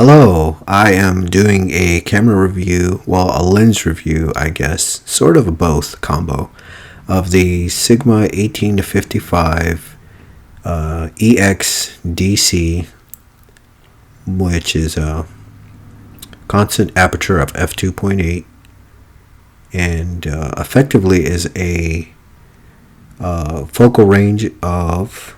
Hello, I am doing a camera review, well, a lens review, I guess, sort of a both combo, of the Sigma 18-55 EX-DC, which is a constant aperture of f2.8, and effectively is a focal range of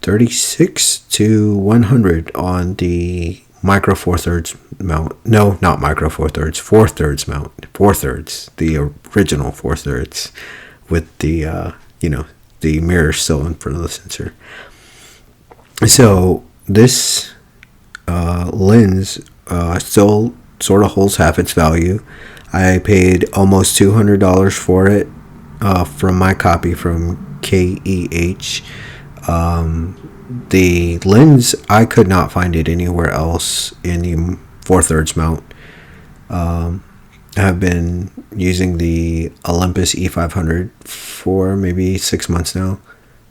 36 to 100 on the micro four thirds mount. No, not micro four thirds, 4/3 mount. 4/3, the original 4/3 with the, the mirror still in front of the sensor. So this lens still sort of holds half its value. I paid almost $200 for it from my copy from KEH. The lens, I could not find it anywhere else in the 4/3 mount. I have been using the Olympus E-500 for maybe 6 months now,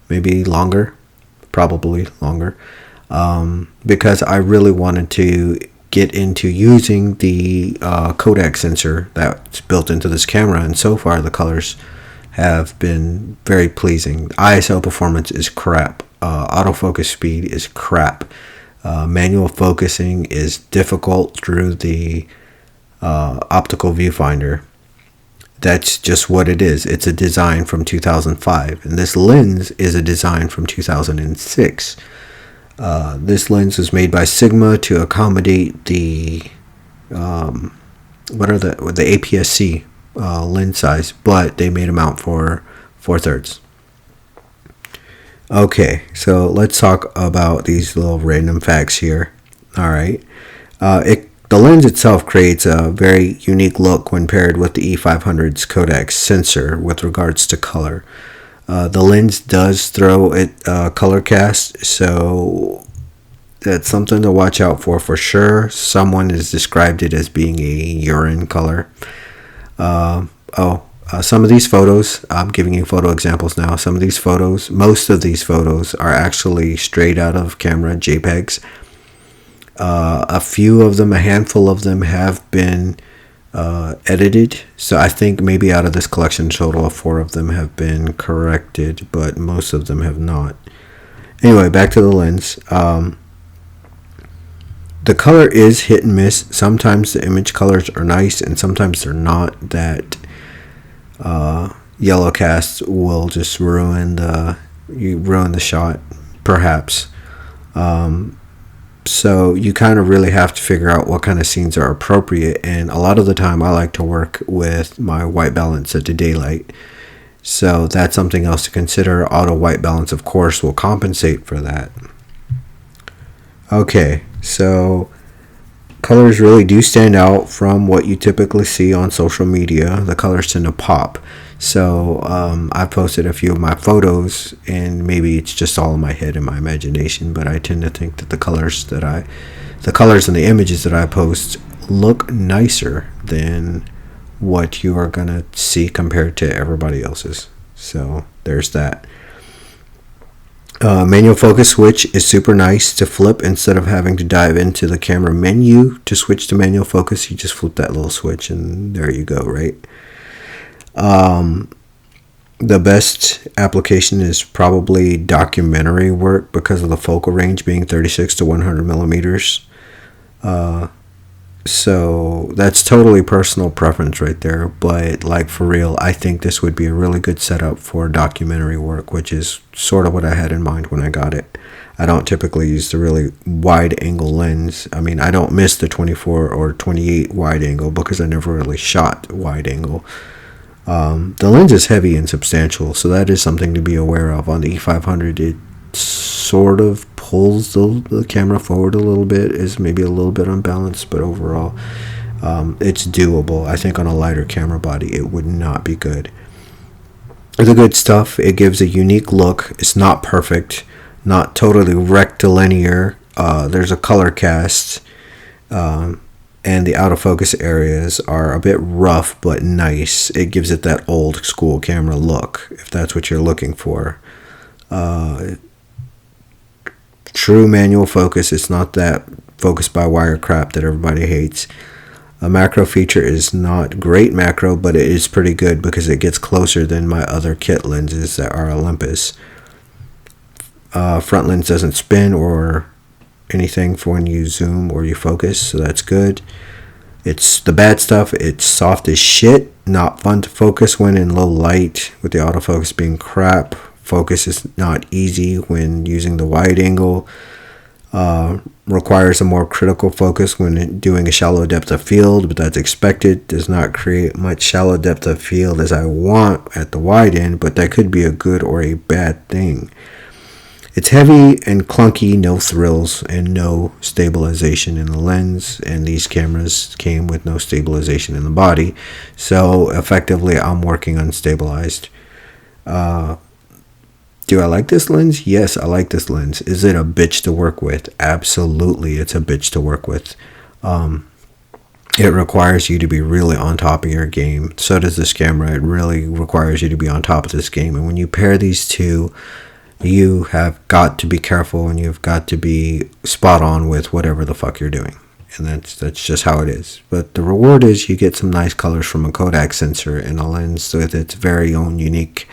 maybe longer, probably longer, because I really wanted to get into using the Kodak sensor that's built into this camera, and so far the colors have been very pleasing. ISO performance is crap. Autofocus speed is crap. Manual focusing is difficult through the optical viewfinder. That's just what it is. It's a design from 2005, and this lens is a design from 2006. This lens was made by Sigma to accommodate the the APS-C lens size, but they made them out for 4/3. Okay, so let's talk about these little random facts here. All right, the lens itself creates a very unique look when paired with the E500's Kodak sensor with regards to color. The lens does throw it color cast, so that's something to watch out for sure. Someone has described it as being a urine color. Some of these photos, I'm giving you photo examples now. Some of these photos, most of these photos are actually straight out of camera JPEGs. A few of them, a handful of them have been edited. So I think maybe out of this collection, total of 4 of them have been corrected, but most of them have not. Anyway, back to the lens. The color is hit and miss. Sometimes the image colors are nice and sometimes they're not. That yellow cast will just ruin the shot, perhaps. So you kind of really have to figure out what kind of scenes are appropriate, and a lot of the time I like to work with my white balance set to daylight. So that's something else to consider. Auto white balance, of course, will compensate for that. Okay, so colors really do stand out from what you typically see on social media. The colors tend to pop. So I've posted a few of my photos, and maybe it's just all in my head and my imagination, but I tend to think that the colors and the images that I post look nicer than what you are gonna see compared to everybody else's. So there's that. Manual focus switch is super nice to flip. Instead of having to dive into the camera menu to switch to manual focus, you just flip that little switch and there you go, right? The best application is probably documentary work because of the focal range being 36 to 100 millimeters. So that's totally personal preference right there, but like for real, I think this would be a really good setup for documentary work, which is sort of what I had in mind when I got it. I don't typically use the really wide angle lens. I mean, I don't miss the 24 or 28 wide angle because I never really shot wide angle. The lens is heavy and substantial, so that is something to be aware of. On the E500, it sort of pulls the camera forward a little bit, is maybe a little bit unbalanced, but overall it's doable. I think on a lighter camera body it would not be good. The good stuff, it gives a unique look. It's not perfect, not totally rectilinear. There's a color cast, and the out of focus areas are a bit rough but nice. It gives it that old school camera look, if that's what you're looking for. True manual focus, it's not that focus by wire crap that everybody hates. A macro feature is not great macro, but it is pretty good because it gets closer than my other kit lenses that are Olympus. Front lens doesn't spin or anything for when you zoom or you focus, so that's good. It's the bad stuff. It's soft as shit, not fun to focus when in low light, with the autofocus being crap. Focus is not easy when using the wide angle. Requires a more critical focus when doing a shallow depth of field, but that's expected. Does not create much shallow depth of field as I want at the wide end, but that could be a good or a bad thing. It's heavy and clunky, no thrills, and no stabilization in the lens, and these cameras came with no stabilization in the body, so effectively I'm working unstabilized. Do I like this lens? Yes, I like this lens. Is it a bitch to work with? Absolutely, it's a bitch to work with. It requires you to be really on top of your game. So does this camera. It really requires you to be on top of this game. And when you pair these two, you have got to be careful and you've got to be spot on with whatever the fuck you're doing. And that's just how it is. But the reward is you get some nice colors from a Kodak sensor and a lens with its very own unique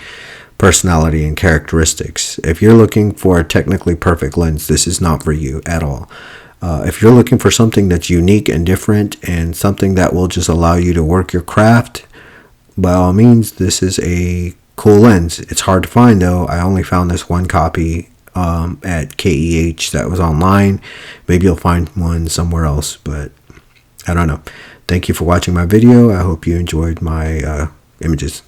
personality and characteristics. If you're looking for a technically perfect lens, this is not for you at all. If you're looking for something that's unique and different and something that will just allow you to work your craft, by all means, this is a cool lens. It's hard to find though. I only found this one copy at KEH that was online. Maybe you'll find one somewhere else, but I don't know. Thank you for watching my video. I hope you enjoyed my images.